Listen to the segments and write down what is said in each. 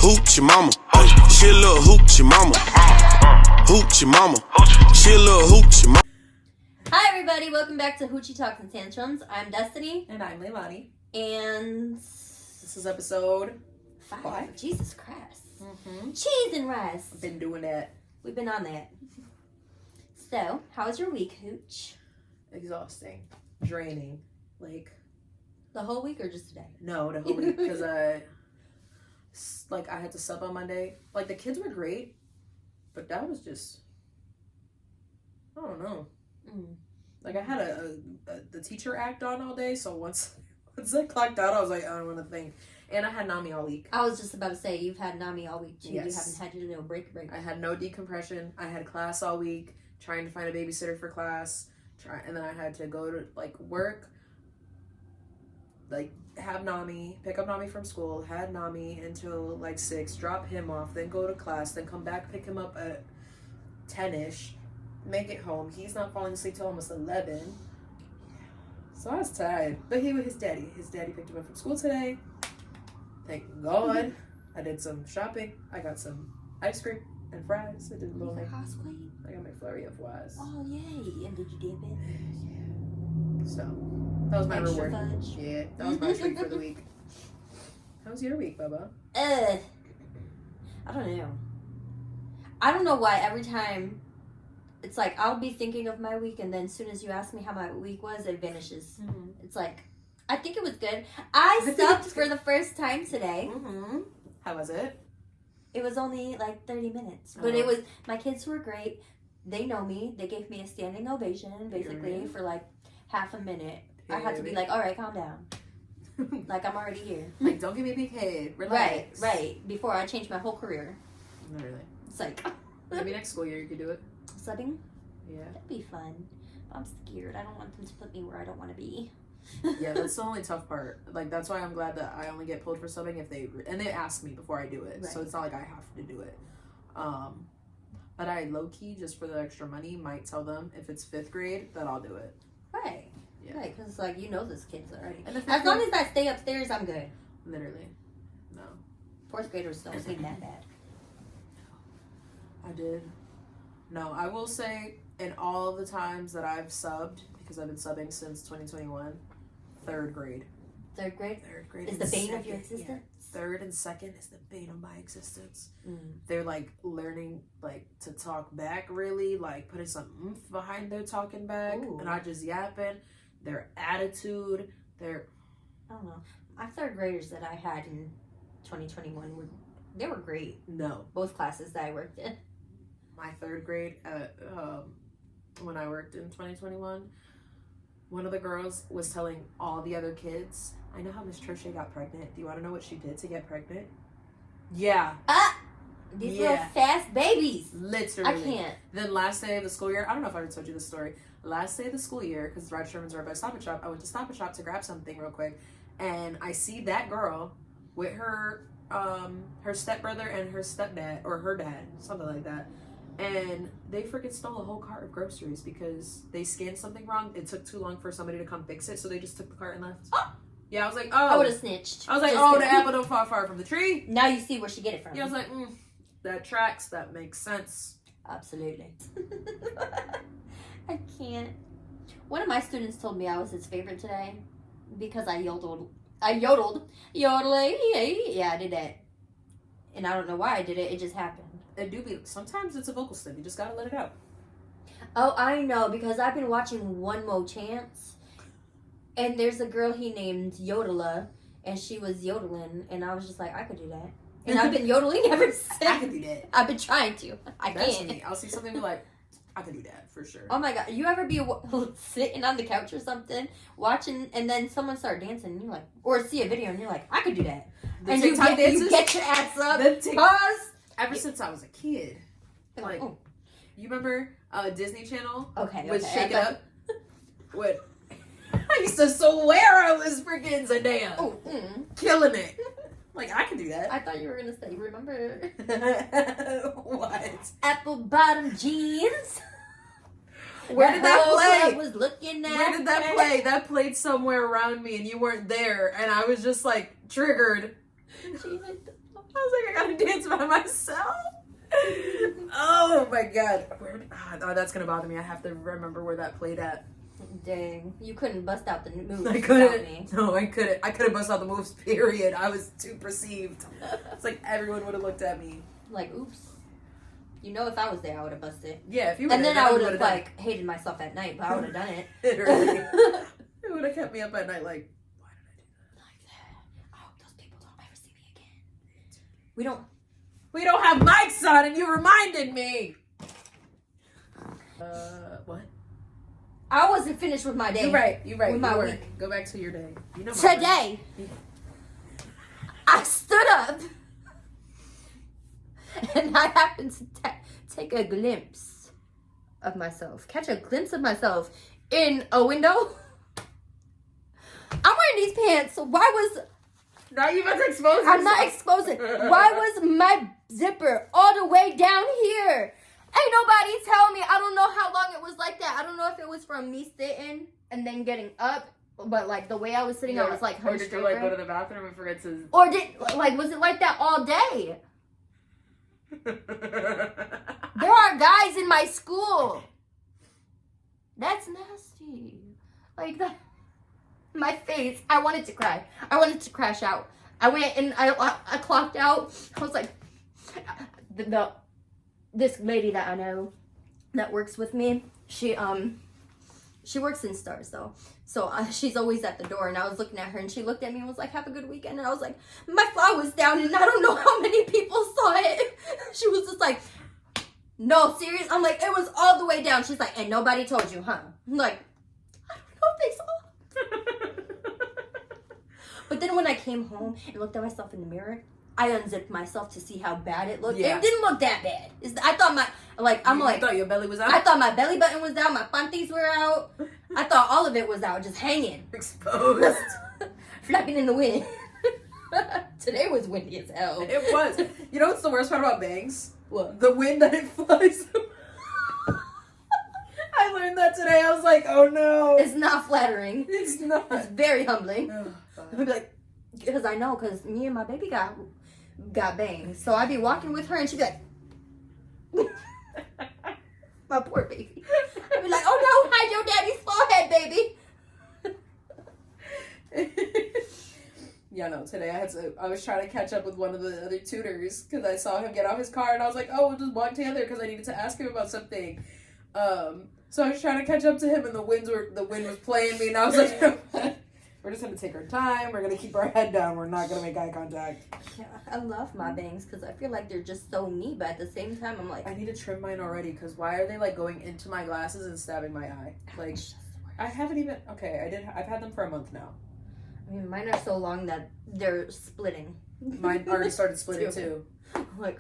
Hoochie Mama. She a little Hoochie Mama. Hoochie Mama. She a little Hoochie Mama. Hi everybody, welcome back to Hoochie Talks and Tantrums. I'm Destiny. And I'm Leilani. And this is episode 5. Jesus Christ. Mm-hmm. Cheese and rice. I've been doing that. We've been on that. So, how was your week, Hooch? Exhausting. Draining. Like, the whole week or just today? no, the whole week. Because I had to sub on Monday. Like, the kids were great. But that was just, I don't know. Like, I had the teacher act on all day. So once I clocked out, I was like, I don't want to think. And I had NAMI all week. I was just about to say, you've had NAMI all week too. Yes. You haven't had your little break. I had no decompression. I had class all week, trying to find a babysitter for class. And then I had to go to, work, have NAMI, pick up NAMI from school, had NAMI until, 6, drop him off, then go to class, then come back, pick him up at 10-ish, make it home. He's not falling asleep till almost 11. So I was tired. But he was his daddy. His daddy picked him up from school today. Thank God. I did some shopping. I got some ice cream and fries. I did a little. I got my flurry of fries. Oh yay! And did you dip it? Yeah. So that was my Extra reward. fudge. Yeah, that was my treat for the week. How was your week, Bubba? I don't know why every time it's like I'll be thinking of my week and then as soon as you ask me how my week was, it vanishes. Mm-hmm. It's like, I think it was good. I subbed for the first time today. Mm-hmm. How was it? It was only 30 minutes. But it was, my kids were great. They know me. They gave me a standing ovation basically for half a minute. I had to be all right, calm down. I'm already here. Don't give me a big head. Relax. Right. Before I change my whole career. Literally. It's like... Maybe next school year you could do it. Subbing? Yeah. That'd be fun. But I'm scared. I don't want them to put me where I don't want to be. Yeah, that's the only tough part. That's why I'm glad that I only get pulled for subbing if they ask me before I do it. Right. So it's not like I have to do it. But I low-key, just for the extra money, might tell them if it's 5th grade that I'll do it. Right. Yeah. Right, because those kids already. And as long as I stay upstairs, I'm good. Literally. No. 4th graders don't seem that bad. I did. No, I will say in all of the times that I've subbed, because I've been subbing since 2021, 3rd grade. 3rd grade? 3rd grade is the bane of your existence? Yeah. 3rd and 2nd is the bane of my existence. They're learning to talk back, really, putting some oomph behind their talking back. Ooh. And I just yapping. Their attitude, I don't know. My 3rd graders that I had in 2021 they were great. No. Both classes that I worked in. My 3rd grade, when I worked in 2021, one of the girls was telling all the other kids, I know how Miss Trisha got pregnant. Do you want to know what she did to get pregnant? Yeah. These little fast babies. Literally. I can't. Then last day of the school year, I don't know if I ever told you this story. Last day of the school year, because Rod Sherman's right by Stop and Shop, I went to Stop and Shop to grab something real quick, and I see that girl with her stepbrother and her stepdad, or her dad, something like that. And they freaking stole a whole cart of groceries because they scanned something wrong. It took too long for somebody to come fix it, so they just took the cart and left. Yeah, I was like, oh. I would have snitched. I was like, the apple don't fall far from the tree. Now you see where she get it from. Yeah, I was like, that tracks. That makes sense. Absolutely. I can't. One of my students told me I was his favorite today because I yodeled. Yodeling. Yeah, I did that. And I don't know why I did it. It just happened. It do be. Sometimes it's a vocal stim. You just gotta let it out. Oh, I know, because I've been watching One More Chance, and there's a girl he named Yodela, and she was yodeling, and I was just like, I could do that. And I've been yodeling ever since. I could do that. I've been trying to. That's me. I'll see something and be like, I could do that for sure. Oh my God. You ever be sitting on the couch or something, watching, and then someone start dancing, and you're like, or see a video, and you're like, I could do that. And you get your ass up. Pause. Ever since I was a kid. You remember Disney Channel? Okay. With Shake It Up? I used to swear I was freaking Zendaya. Killing it. I can do that. I thought you were going to say, remember? What? Apple bottom jeans. Where did that play? I was looking at. Where did that play? That played somewhere around me and you weren't there. And I was just triggered. I was like, I gotta to dance by myself. Oh my god. Oh, that's gonna bother me. I have to remember where that played at. Dang, you couldn't bust out the moves I without couldn't. me. No, I couldn't. I couldn't bust out the moves, period. I was too perceived. It's like everyone would have looked at me. Like, oops. You know, if I was there, I would have busted. Yeah, if you And then I would have, done like, hated myself at night, but I would have done it. Literally. It would have kept me up at night, like, why did I do that? Like that. I hope those people don't ever see me again. We don't have mics on, and you reminded me. What? I wasn't finished with my day. You're right. With my week. Go back to your day. You know Today, I stood up, and I happened to take a glimpse of myself. Catch a glimpse of myself in a window. I'm wearing these pants. Why was... Now you must expose yourself. I'm not exposing. Why was my zipper all the way down here? Ain't nobody tell me. I don't know how long it was like that. I don't know if it was from me sitting and then getting up, but like the way I was sitting, I was like, or did you like go to the bathroom and forget to? Or was it like that all day? There are guys in my school. That's nasty. Like that. My face. I wanted to cry. I wanted to crash out. I went and I clocked out. I was like, this lady that I know that works with me, she works in Stars though. So she's always at the door, and I was looking at her, and she looked at me and was like, have a good weekend. And I was like, my fly was down, and I don't know how many people saw it. She was just like, no, serious? I'm like, it was all the way down. She's like, and nobody told you, huh? I'm like, I don't know if they saw. But then when I came home and looked at myself in the mirror, I unzipped myself to see how bad it looked. Yeah. It didn't look that bad. I thought I thought your belly was out? I thought my belly button was out, my panties were out. I thought all of it was out, just hanging. Exposed. Flapping in the wind. Today was windy as hell. It was. You know what's the worst part about bangs? What? The wind that it flies. I learned that today. I was like, oh no. It's not flattering. It's not. It's very humbling. Oh, I'd be like, because I know, because me and my baby got bangs. So I'd be walking with her, and she'd be like, my poor baby. I'd be like, oh no, hide your daddy's forehead, baby. Yeah, no, today I was trying to catch up with one of the other tutors because I saw him get off his car, and I was like, oh, we'll just walk together because I needed to ask him about something. So I was trying to catch up to him, and the wind was playing me, and I was like, we're just gonna take our time. We're gonna keep our head down. We're not gonna make eye contact. Yeah, I love my bangs because I feel like they're just so neat, but at the same time, I'm like, I need to trim mine already because why are they like going into my glasses and stabbing my eye? Like, I haven't even. Okay, I've had them for a month now. I mean, mine are so long that they're splitting. Mine already started splitting too. Like,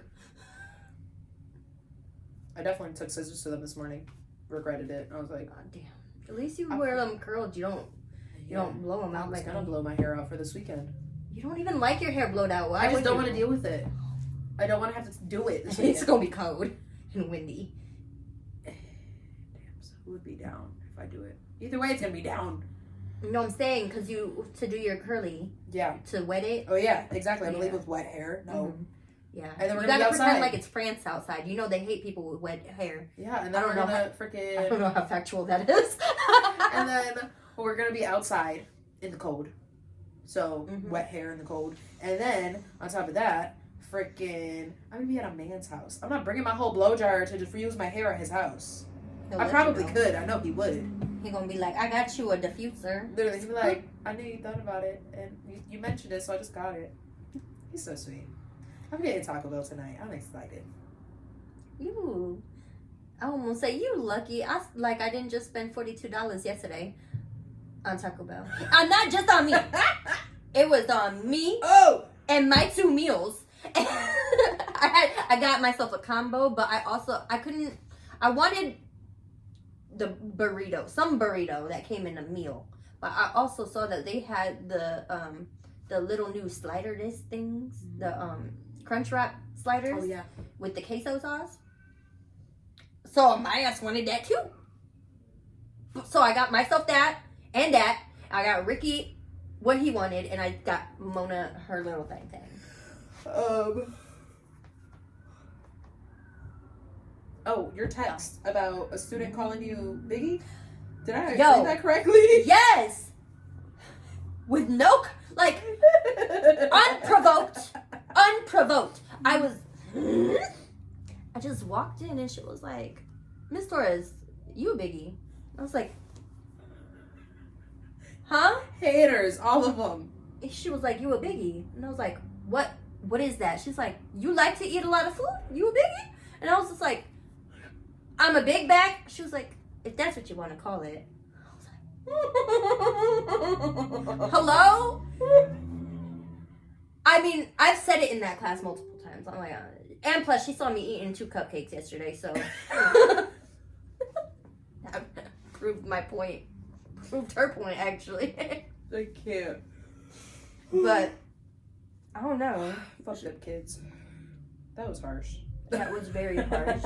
I definitely took scissors to them this morning. Regretted it. I was like, God damn. At least you wear them curled. You don't blow them out. I was gonna blow my hair out for this weekend. You don't even like your hair blowed out. Why? I just don't want to deal with it. I don't want to have to do it. It's gonna be cold and windy. Damn, so who would be down if I do it? Either way, it's gonna be down. You know what I'm saying? Because to do your curly. Yeah. To wet it. Oh yeah, exactly. I'm gonna leave with wet hair. No. Mm-hmm. Yeah. And then we're you gonna gotta be pretend outside. like it's France outside. You know they hate people with wet hair. Yeah, and then we're gonna freaking. I don't know how factual that is. And then we're gonna be outside in the cold, so wet hair in the cold. And then on top of that, freaking, I'm gonna be at a man's house. I'm not bringing my whole blow jar to just reuse my hair at his house. I probably could. I know he would. He gonna be like, I got you a diffuser. Literally, he'd be like, I knew you thought about it, and you mentioned it, so I just got it. He's so sweet. I'm getting Taco Bell tonight. I'm excited. You, I almost say you lucky. I didn't just spend $42 yesterday on Taco Bell. Not just on me. It was on me. Oh, and my 2 meals. I got myself a combo, but I wanted the burrito, some burrito that came in a meal. But I also saw that they had the little new slider things, the crunch wrap sliders. Oh yeah, with the queso sauce. So my ass wanted that too. So I got myself that and that. I got Ricky what he wanted, and I got Mona her little thing. Oh, your text about a student calling you Biggie? Did I Yo. say that correctly? Yes! With no, like, unprovoked. I just walked in and she was like, Miss Torres, you a Biggie? I was like, huh? Haters, all of them. She was like, you a Biggie? And I was like, what is that? She's like, you like to eat a lot of food? You a Biggie? And I was just like, I'm a big bag. She was like, if that's what you want to call it. I was like, hello? I mean, I've said it in that class multiple times. I'm like, and plus she saw me eating 2 cupcakes yesterday, so that proved my point. Proved her point, actually. I can't. But I don't know. Fuck them kids. That was harsh. That was very harsh.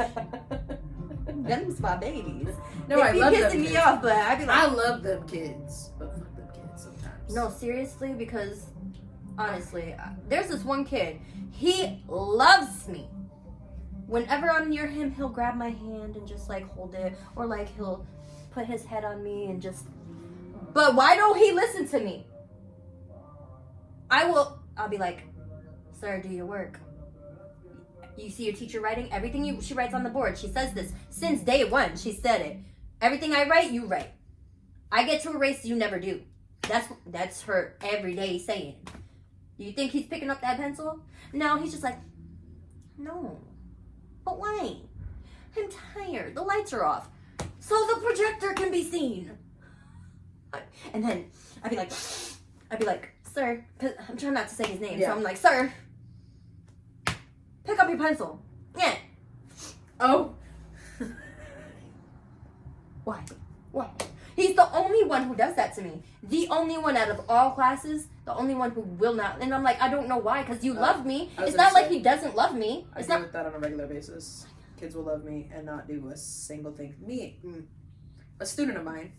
Them's my babies. No, They I be love them pissing me kids. off, but I be like, I love them kids, but fuck them kids sometimes. no, seriously, because honestly, there's this one kid. He loves me. Whenever I'm near him, he'll grab my hand and just like hold it, or like he'll put his head on me and just. But why don't he listen to me? I'll be like, sir, do your work. You see your teacher writing? Everything she writes on the board. She says this. Since day one, she said it. Everything I write, you write. I get to erase, you never do. That's her everyday saying. You think he's picking up that pencil? No, he's just like, no. But why? I'm tired. The lights are off. So the projector can be seen. And then I'd be like, sir, 'cause I'm trying not to say his name. Yeah. So I'm like, sir, pick up your pencil. Yeah. Oh. Why? He's the only one who does that to me. The only one out of all classes, the only one who will not. And I'm like, I don't know why, because you love me. I was It's gonna not like say, he doesn't love me. I It's deal not. with that on a regular basis. Kids will love me and not do a single thing. A student of mine,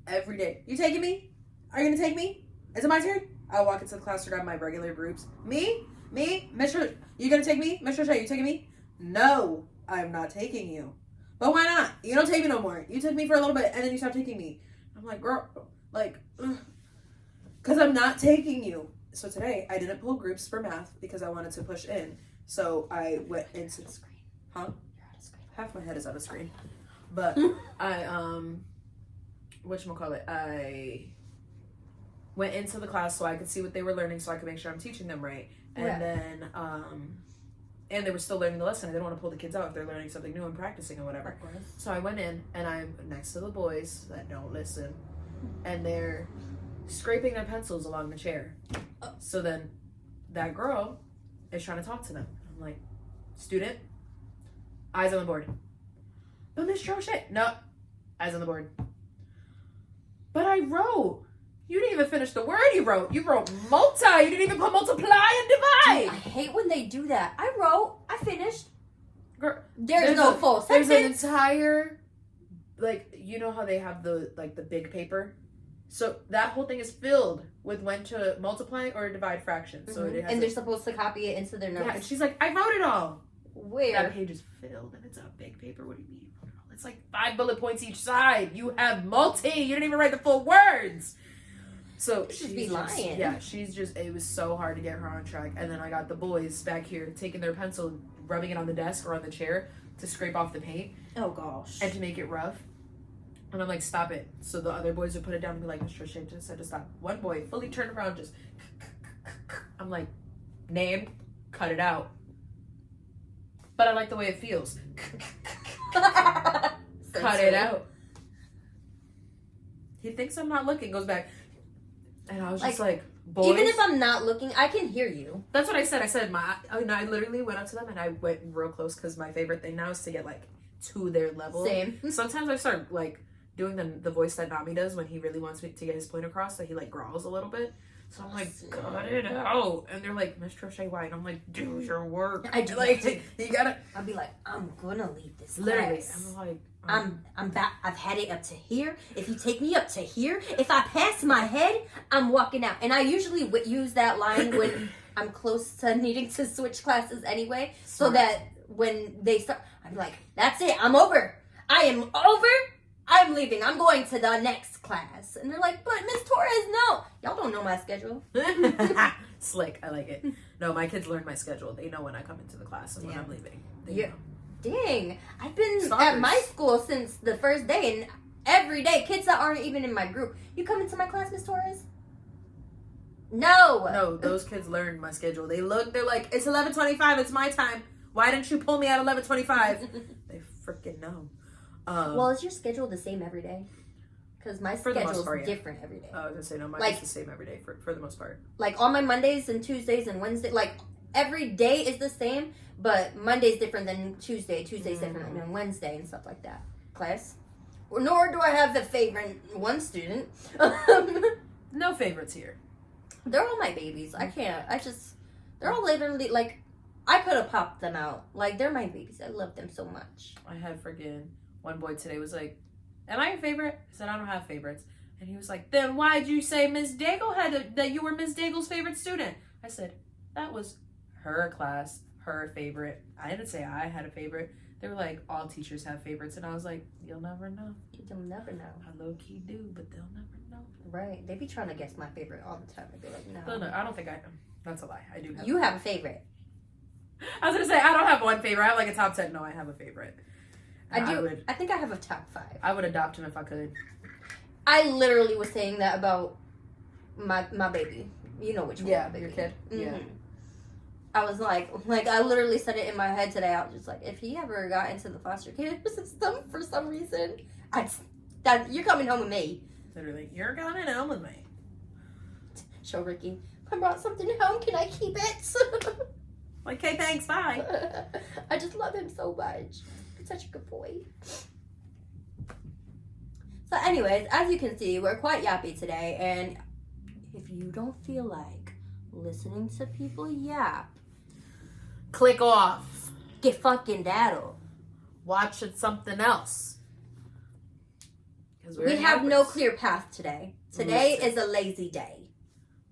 every day. You taking me? Are you gonna take me? Is it my turn? I'll walk into the class to grab my regular groups. Me, Mr. You gonna take me? Mr. Shay, you taking me? No, I'm not taking you. But why not? You don't take me no more. You took me for a little bit and then you stopped taking me. I'm like, girl, like, because I'm not taking you. So today I didn't pull groups for math because I wanted to push in. So I went into the screen. Huh? You're out of screen. Half my head is out of screen. But I whatchamacallit, I went into the class so I could see what they were learning so I could make sure I'm teaching them right. And Yeah. then and they were still learning the lesson. I didn't want to pull the kids out if they're learning something new and practicing or whatever. Of course. So I went in and I'm next to the boys that don't listen and they're scraping their pencils along the chair. So then that girl is trying to talk to them. I'm like, student, eyes on the board. But Miss Trochet, no, eyes on the board. But I wrote. You didn't even finish the word you wrote. You wrote multi. You didn't even put multiply and divide. I hate when they do that. I wrote. I finished. Girl, There's no full There's sentence. an entire, like, you know how they have the big paper? So that whole thing is filled with when to multiply or divide fractions. So it has And they're supposed to copy it into their notes. yeah, and she's like, I wrote it all. Where? That page is filled and it's a big paper. What do you mean you wrote it all? It's like 5 bullet points each side. You have multi. You didn't even write the full words. So She'd be lying. Yeah, it was so hard to get her on track. And then I got the boys back here taking their pencil, rubbing it on the desk or on the chair to scrape off the paint Oh gosh. and to make it rough. And I'm like, stop it. So the other boys would put it down and be like, Mr. Shea just said to stop. One boy fully turned around, just I'm like, name, cut it out. But I like the way it feels. Cut it out. He thinks I'm not looking, goes back. And I was just like, boys. Even if I'm not looking, I can hear you. That's what I said. I said, I literally went up to them and I went real close because my favorite thing now is to get like to their level. Same. Sometimes I start like doing the voice that Nami does when he really wants me to get his point across, that he like growls a little bit. So I'm like, cut it out. And they're like, Miss Trochet, why? And I'm like, do your work. I do like, that you gotta. I'll be like, I'm gonna leave this Literally. class. I'm like, I'm back. I've had it up to here. If you take me up to here, if I pass my head, I'm walking out. And I usually use that line when I'm close to needing to switch classes anyway, so that when they start, I'm like, that's it, I'm over. I am over. I'm leaving. I'm going to the next class. And they're like, but Miss Torres, no. Y'all don't know my schedule. Slick. I like it. No, my kids learn my schedule. They know when I come into the class and when I'm leaving. They know. Dang. I've been at my school since the first day, and every day, kids that aren't even in my group. You come into my class, Miss Torres? No. No, those kids learn my schedule. They look, they're like, it's 11:25, it's my time. Why didn't you pull me at 11:25? They freaking know. Well, is your schedule the same every day? Because my schedule is different every day. I was going to say, no, mine is the same every day for the most part. Like, on my Mondays and Tuesdays and Wednesdays, like, every day is the same, but Monday's different than Tuesday. Tuesday's different than Wednesday and stuff like that. Class? Nor do I have the favorite one student. No favorites here. They're all my babies. I can't. They're all literally, like, I could have popped them out. Like, they're my babies. I love them so much. I had friggin' one boy today was like, am I your favorite? I said, I don't have favorites. And he was like, then why'd you say Miss Daigle that you were Miss Daigle's favorite student? I said, that was her class, her favorite. I didn't say I had a favorite. They were like, all teachers have favorites. And I was like, you'll never know. You'll never know. I low-key do, but they'll never know. Right. They be trying to guess my favorite all the time. I'd be like, No, I don't think I am. That's a lie. I do have You have a favorite. I was going to say, I don't have one favorite. I have like a top 10. No, I have a favorite. I do. I think I have a top 5. I would adopt him if I could. I literally was saying that about my baby. You know which one? Yeah, baby. your kid. Mm-hmm. Yeah. I was like I literally said it in my head today. I was just like, if he ever got into the foster care system for some reason, you're coming home with me. Literally, you're coming home with me. Show Ricky, I brought something home. Can I keep it? Like, okay, thanks, bye. I just love him so much. He's such a good boy. So anyways, as you can see, we're quite yappy today, and if you don't feel like listening to people yap, Click off. get fucking daddle. Watch it something else. We have no clear path today. Today is a lazy day.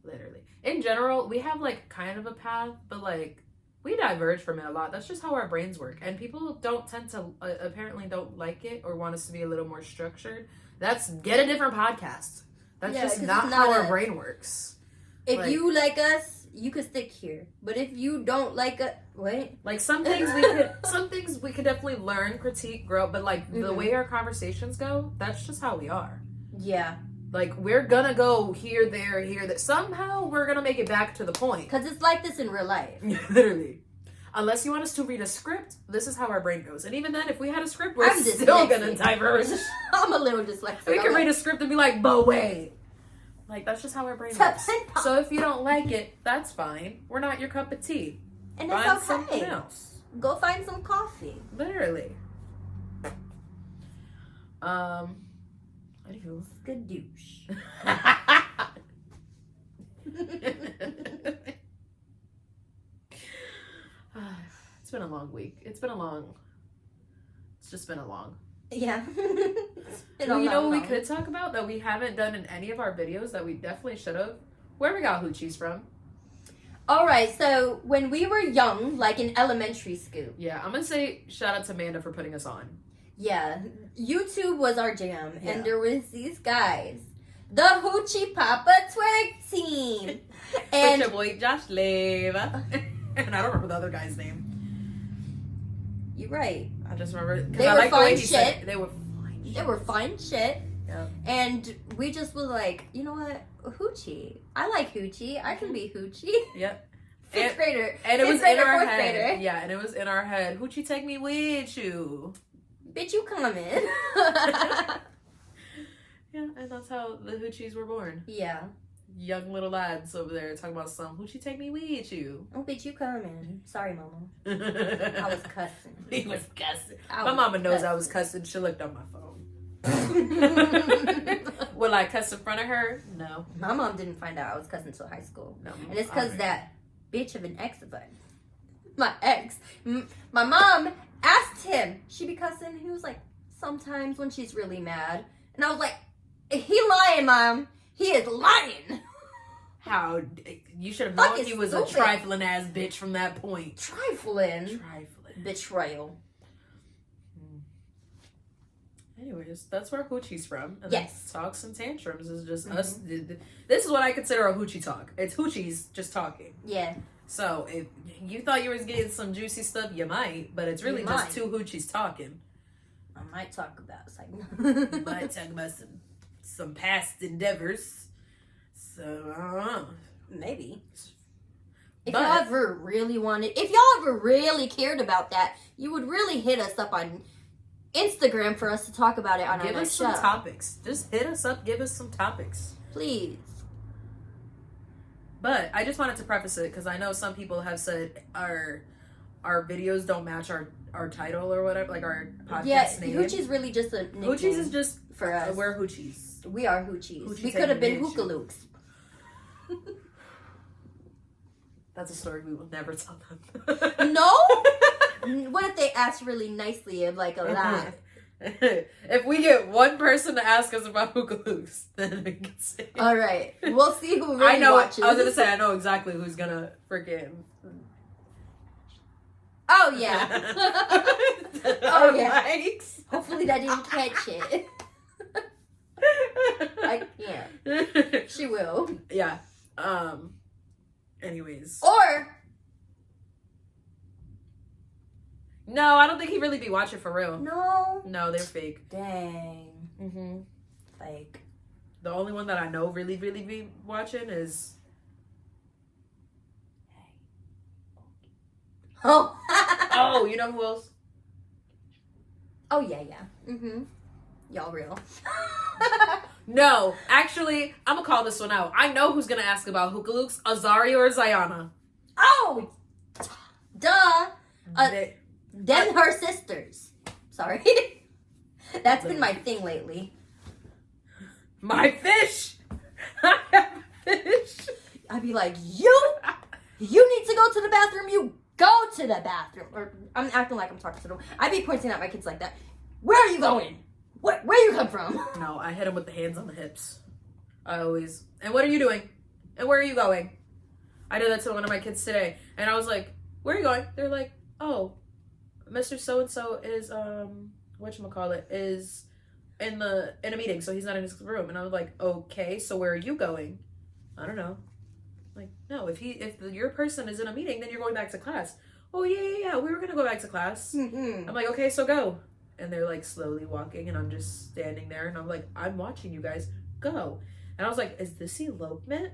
Literally. In general, we have like kind of a path, but like we diverge from it a lot. That's just how our brains work. And people don't tend to, apparently don't like it or want us to be a little more structured. Get a different podcast. That's just not how our brain works. If you like us, you could stick here. But if you don't like us, wait. Like some things we could definitely learn, critique, grow. But like the way our conversations go, that's just how we are. Yeah. Like we're gonna go here, there, here, that. Somehow we're gonna make it back to the point. Because it's like this in real life. Literally. Unless you want us to read a script, this is how our brain goes. And even then, if we had a script, we're still gonna diverge. I'm a little dyslexic. We can read a script and be like, but wait. Like, that's just how our brain works. So if you don't like it, that's fine. We're not your cup of tea. And find it's okay. something else. Go find some coffee. Literally. Anywho. Skadoosh. It's been a long week. It's just been a long. Yeah. Well, you know what we could talk about that we haven't done in any of our videos that we definitely should have? Where we got hoochies from. Alright, so when we were young, like in elementary school. Yeah, I'm gonna say shout out to Amanda for putting us on. Yeah, YouTube was our jam, and there was these guys, the Hoochie Papa Twerk Team, and your boy Josh Lave, and I don't remember the other guy's name. You're right. I just remember they were fun shit. They were fun. They were fun shit. Yeah. And we just was like, you know what, Hoochie. I like Hoochie. I can be Hoochie. Yep. Fifth grader. And it was in our fourth head. Grader. Yeah, and it was in our head. Hoochie, take me with you. Bitch, you coming? Yeah, and that's how the Hoochies were born. Yeah. Young little lads over there talking about some Hoochie, take me with you. Oh, bitch, you coming? Sorry, mama. I was cussing. He was cussing. My mama knows I was cussing. She looked on my phone. Will I cuss in front of her? No. My mom didn't find out I was cussing until high school. No. And it's because that bitch of an ex of mine. My ex. My mom asked him, she be cussing? He was like, sometimes when she's really mad. And I was like, he lying, Mom. He is lying. How? You should have known he was a trifling ass bitch from that point. Trifling. Betrayal. Anyways, that's where Hoochie's from. And Yes. Talks and Tantrums is just us. This is what I consider a Hoochie talk. It's Hoochie's just talking. Yeah. So if you thought you was getting some juicy stuff, you might, but it's really just two Hoochies talking. I might talk about Might talk about some past endeavors. So I don't know. Maybe. If y'all ever really cared about that, you would really hit us up on Instagram for us to talk about it on our next show. Give us some topics. Just hit us up. Give us some topics. Please. But I just wanted to preface it because I know some people have said our videos don't match our title or whatever, like our podcast name. Hoochie's really just a nickname. Hoochie's is just for us. We're Hoochies. We are Hoochies. Hoochie we could have been Nation. Hookalooks. That's a story we will never tell them. No? What if they asked really nicely of like a lie? If we get one person to ask us about Hookalooks, then we can say. All right, we'll see who really watches. I was gonna say I know exactly who's gonna freaking. Oh yeah. Oh yeah. Likes. Hopefully that didn't catch it. I can't. She will. Yeah. Anyways. Or. No, I don't think he'd really be watching for real. No. No, they're fake. Dang. Mm-hmm. Fake. The only one that I know really be watching is. Oh. Oh, you know who else? Oh yeah. Mm-hmm. Y'all real. No, actually, I'm gonna call this one out. I know who's gonna ask about Hookalooks, Azaria or Zayana. Oh. Duh. Them her sisters. Sorry. That's been my thing lately. My fish! I have fish! I'd be like, you need to go to the bathroom, you go to the bathroom. Or I'm acting like I'm talking to them. I'd be pointing at my kids like that. Where are you going? Where you come from? No, I hit them with the hands on the hips. I always. And what are you doing? And where are you going? I did that to one of my kids today. And I was like, where are you going? They're like, oh, Mr. So-and-so is, whatchamacallit, is in a meeting, so he's not in his room. And I was like, okay, so where are you going? I don't know. Like, no, if your person is in a meeting, then you're going back to class. Oh, yeah, we were going to go back to class. Mm-hmm. I'm like, okay, so go. And they're like slowly walking, and I'm just standing there, and I'm like, I'm watching you guys go. And I was like, is this elopement?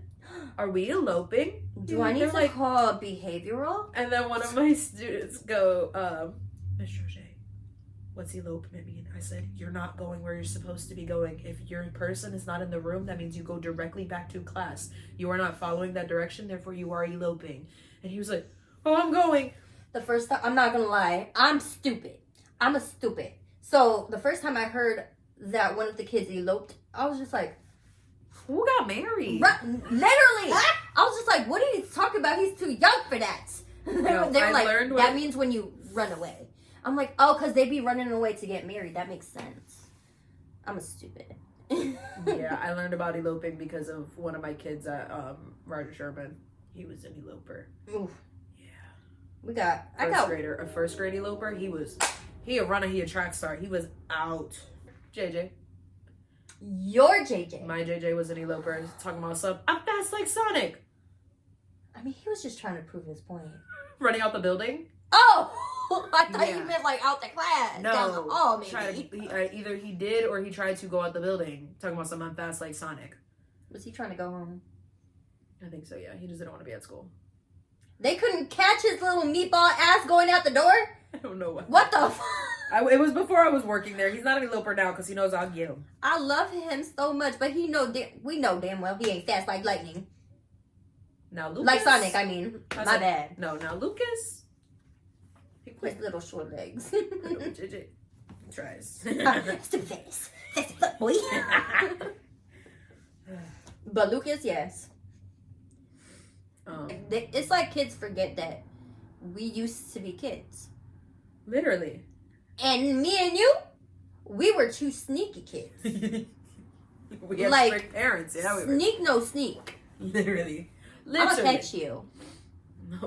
Are we eloping? Do I need to call behavioral? And then one of my students go, Mr. J, what's elopement mean? I said, you're not going where you're supposed to be going. If your person is not in the room, that means you go directly back to class. You are not following that direction, therefore you are eloping. And he was like, oh, I'm going. The first time, I'm not gonna lie, I'm stupid. I'm a stupid. So the first time I heard that one of the kids eloped, I was just like, who got married? Literally. I was just like, what are you talking about? He's too young for that. No, they were like, that what... means when you run away. I'm like, oh, because they be running away to get married. That makes sense. I'm a stupid. Yeah, I learned about eloping because of one of my kids at Roger Sherman. He was an eloper. Oof. Yeah. A first grade eloper. He a runner, he a track star. He was out. JJ. Your JJ. My JJ was an eloper. Talking about stuff. I'm fast like Sonic. I mean, he was just trying to prove his point. Running out the building? Oh! I thought you meant like out the class. No. Down the hall, maybe. Either he did or he tried to go out the building. Talking about something, I'm fast like Sonic. Was he trying to go home? I think so, yeah. He just didn't want to be at school. They couldn't catch his little meatball ass going out the door? I don't know what. What the It was before I was working there. He's not an eloper now because he knows I'll get him. I love him so much, but we know damn well he ain't fast like lightning. Now Lucas. Like Sonic, I mean. My bad. No, now Lucas. His little short legs. JJ tries. Stupid face. That's the boy. But Lucas, yes. It's like kids forget that we used to be kids. Literally. And me and you, we were two sneaky kids. We have strict parents. Yeah, we were. Sneak, no sneak. Literally. I'll catch you.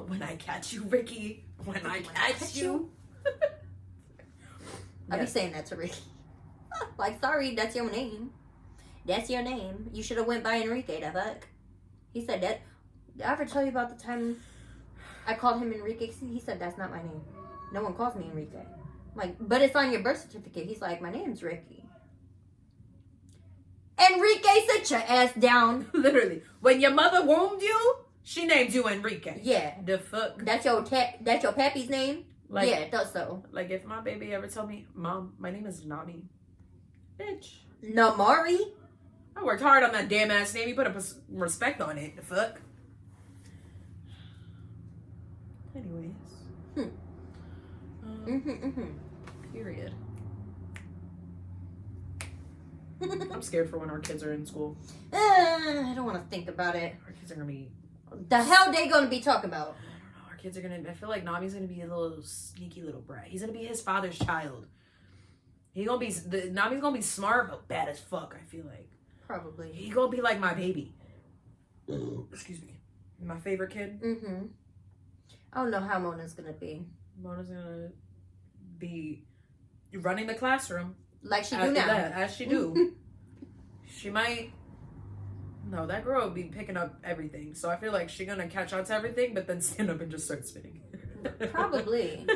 When I catch you, Ricky. When I catch you. I be saying that to Ricky. Like, sorry, that's your name. That's your name. You should have went by Enrique, the fuck. He said that. Did I ever tell you about the time I called him Enrique? He said, that's not my name. No one calls me Enrique. I'm like, but it's on your birth certificate. He's like, my name's Ricky. Enrique, sit your ass down. Literally. When your mother wombed you, she named you Enrique. Yeah. The fuck? That's your pappy's name? Like, yeah, it does so. Like, if my baby ever told me, Mom, my name is Nami. Bitch. Namari? I worked hard on that damn ass name. You put a respect on it. The fuck? Anyways. Period. I'm scared for when our kids are in school. I don't want to think about it. Our kids are going to be... The hell they going to be talking about? I don't know. Our kids are going to... I feel like Nami's going to be a little sneaky little brat. He's going to be his father's child. He's going to be... Nami's going to be smart, but bad as fuck, I feel like. Probably. He's going to be like my baby. Excuse me. My favorite kid. Mm-hmm. I don't know how Mona's going to be. Mona's going to be running the classroom. Like she do now. As she do. She might... No, that girl will be picking up everything. So I feel like she's going to catch on to everything, but then stand up and just start spinning. Probably.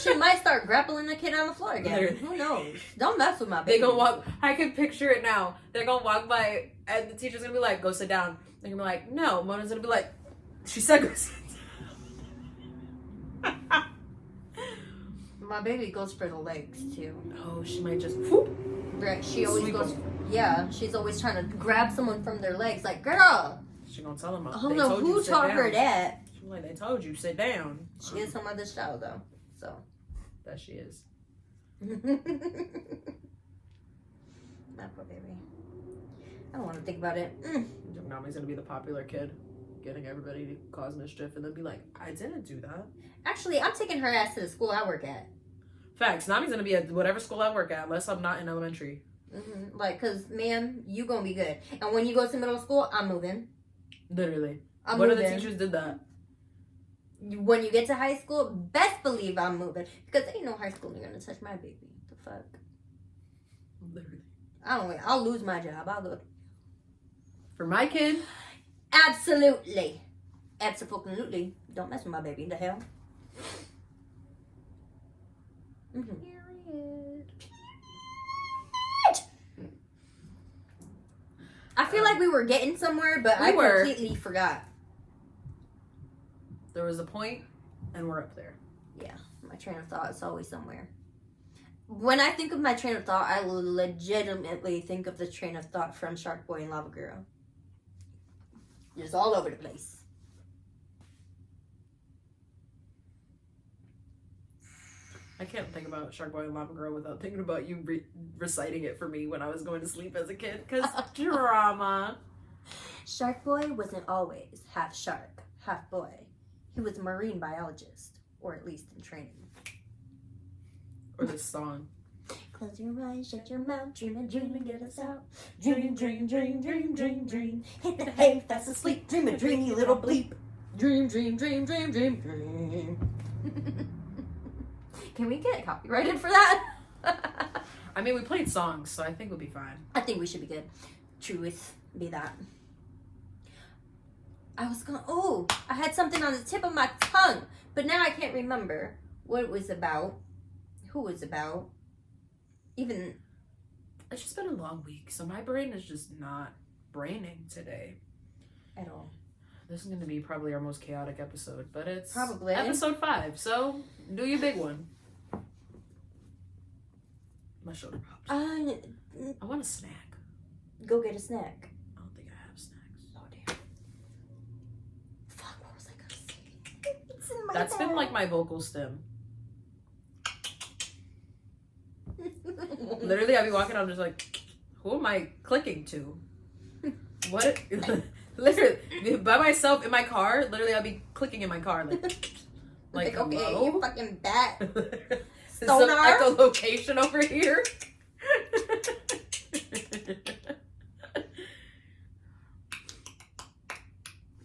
She might start grappling the kid on the floor again. Literally. Who knows? Don't mess with my baby. They gonna walk... I can picture it now. They're gonna walk by, and the teacher's gonna be like, go sit down. They're gonna be like, no. Mona's gonna be like, she said go sit down. My baby goes for the legs, too. Oh, she might just... Whoop. Right, she always Sweep goes... them. Yeah, she's always trying to grab someone from their legs. Like, girl! She gonna tell them, I don't know who taught her that. She's like, they told you, sit down. She is some other child, though. So... That she is. My poor baby. I don't want to think about it. Nami's gonna be the popular kid, getting everybody to cause mischief, and then be like, I didn't do that. Actually, I'm taking her ass to the school I work at. Facts. Nami's gonna be at whatever school I work at, unless I'm not in elementary. Mm-hmm. Like, cause ma'am, you gonna be good. And when you go to middle school, I'm moving. Literally. I'm One moving. of the teachers did that. When you get to high school, best believe I'm moving. Because ain't no high school you're gonna touch my baby. The fuck? Literally. I'll lose my job. I'll go. For my kid? Absolutely. Absolutely. Don't mess with my baby. The hell? Mm-hmm. I feel like we were getting somewhere, but I completely forgot. There was a point, and we're up there. Yeah, my train of thought is always somewhere. When I think of my train of thought, I legitimately think of the train of thought from Shark Boy and Lava Girl. Just all over the place. I can't think about Shark Boy and Lava Girl without thinking about you reciting it for me when I was going to sleep as a kid. Because drama. Shark Boy wasn't always half shark, half boy. He was a marine biologist, or at least in training. Or this song. Close your eyes, shut your mouth, dream and dream and get us out. Dream, dream, dream, dream, dream, dream. Hit the hay, fast asleep, dream a dream, you little bleep. Dream, dream, dream, dream, dream, dream. Can we get copyrighted for that? I mean, we played songs, so I think we'll be fine. I think we should be good. Truth be that. I had something on the tip of my tongue, but now I can't remember what it was about, who it was about, even. It's just been a long week, so my brain is just not braining today. At all. This is going to be probably our most chaotic episode, but it's probably episode 5, so do your big one. My shoulder popped. I want a snack. Go get a snack. I don't think I have snacks. Oh, damn. Fuck, what was I going to say? It's in my That's head. been like my vocal stem. Literally, I'll be walking, I'm just like, who am I clicking to? What? Literally, by myself in my car, literally, I'll be clicking in my car, like okay, hello? you fucking bat. Some echolocation over here.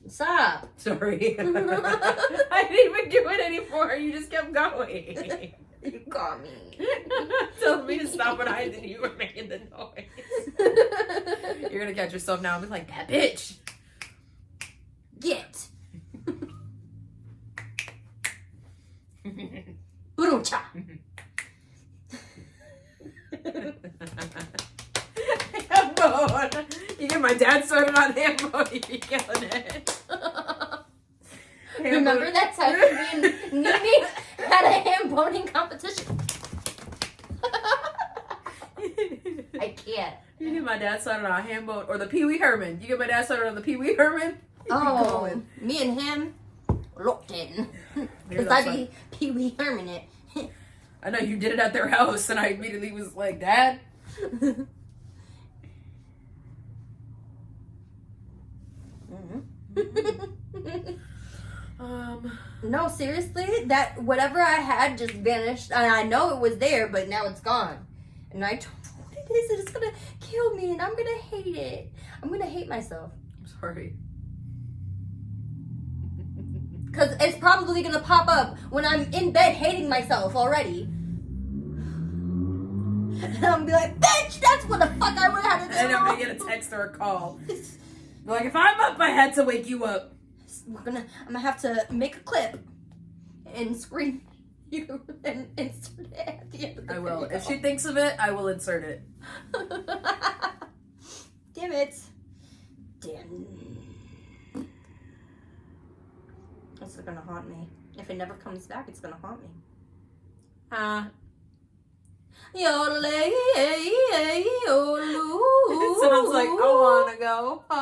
Stop. Sorry. I didn't even do it anymore. You just kept going. You got me. Telling me to stop when I didn't. You were making the noise. You're gonna catch yourself now and be like, that bitch. Get. Brucha. Ham-bone. You get my dad started on ham-bone, you be killing it. Remember that time me and Nene had a ham-boning competition? I can't. You get my dad started on ham-bone, or the Pee-wee Herman. You get my dad started on the Pee-wee Herman. Oh, me and him locked in. Because I be Pee-wee Herman it. I know you did it at their house, and I immediately was like, Dad. No, seriously, that whatever I had just vanished, and I know it was there, but now it's gone. And I don't know what it is, and it's gonna kill me, and I'm gonna hate it. I'm gonna hate myself. I'm sorry. Because it's probably gonna pop up when I'm in bed hating myself already. And I'm gonna be like, bitch, that's what the fuck I would have had to do. And I'm gonna get a text or a call. Like, if I'm up, I had to wake you up. I'm gonna have to make a clip and screen you and insert it at the end of the I will. video. If she thinks of it, I will insert it. Damn it. Damn. It's gonna haunt me. If it never comes back, it's gonna haunt me. Yodelay, yolu. It sounds like I wanna go. I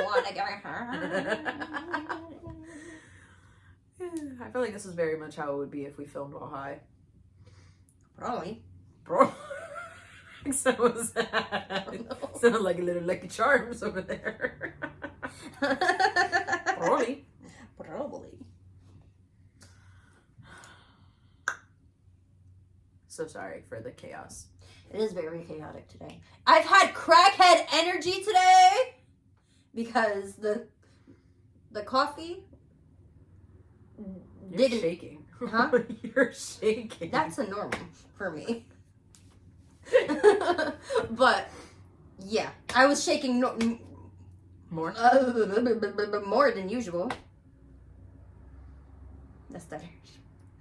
wanna go home. I feel like this is very much how it would be if we filmed while high. Probably. Bro. So was that? Sounded like a little Lucky Charms over there. Probably. So sorry for the chaos. It is very chaotic today. I've had crackhead energy today because the coffee You're didn't. shaking. Huh? You're shaking. That's a normal for me. But yeah, I was shaking More? more than usual. That's better.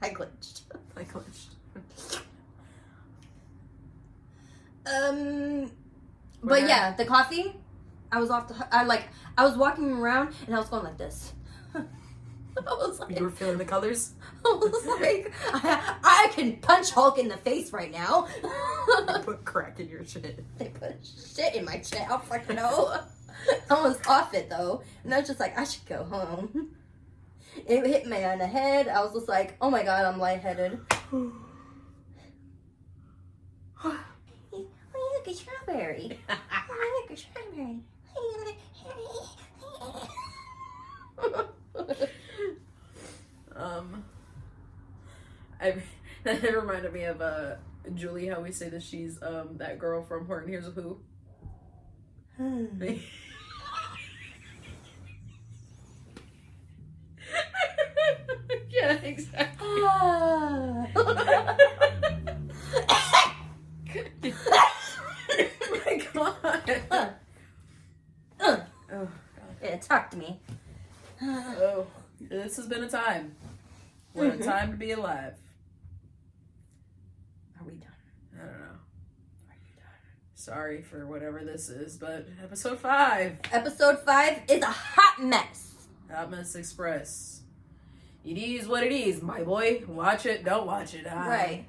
I glitched. I glitched. But yeah, the coffee. I was off the. I was walking around and I was going like this. I was like, You were feeling the colors? I was like, I can punch Hulk in the face right now. You put crack in your shit. They put shit in my shit. I don't fucking know. I was off it though, and I was just like, I should go home. It hit me on the head. I was just like, oh my god, I'm lightheaded. Oh, look at strawberry. Oh, look at strawberry. That reminded me of Julie, how we say that she's that girl from Horton Hears a Who. Yeah, exactly. Oh My God. Oh, God. Yeah, talk to me. Oh, this has been a time. What a time to be alive. Are we done? I don't know. Sorry for whatever this is, but episode 5. Episode 5 is a hot mess. Hot Mess Express. It is what it is, my boy. Watch it, don't watch it. Right.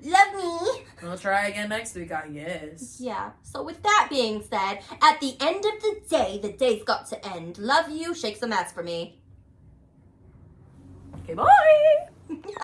Love me. We'll try again next week, I guess. Yeah. So with that being said, at the end of the day's got to end. Love you. Shake some ass for me. Okay, bye.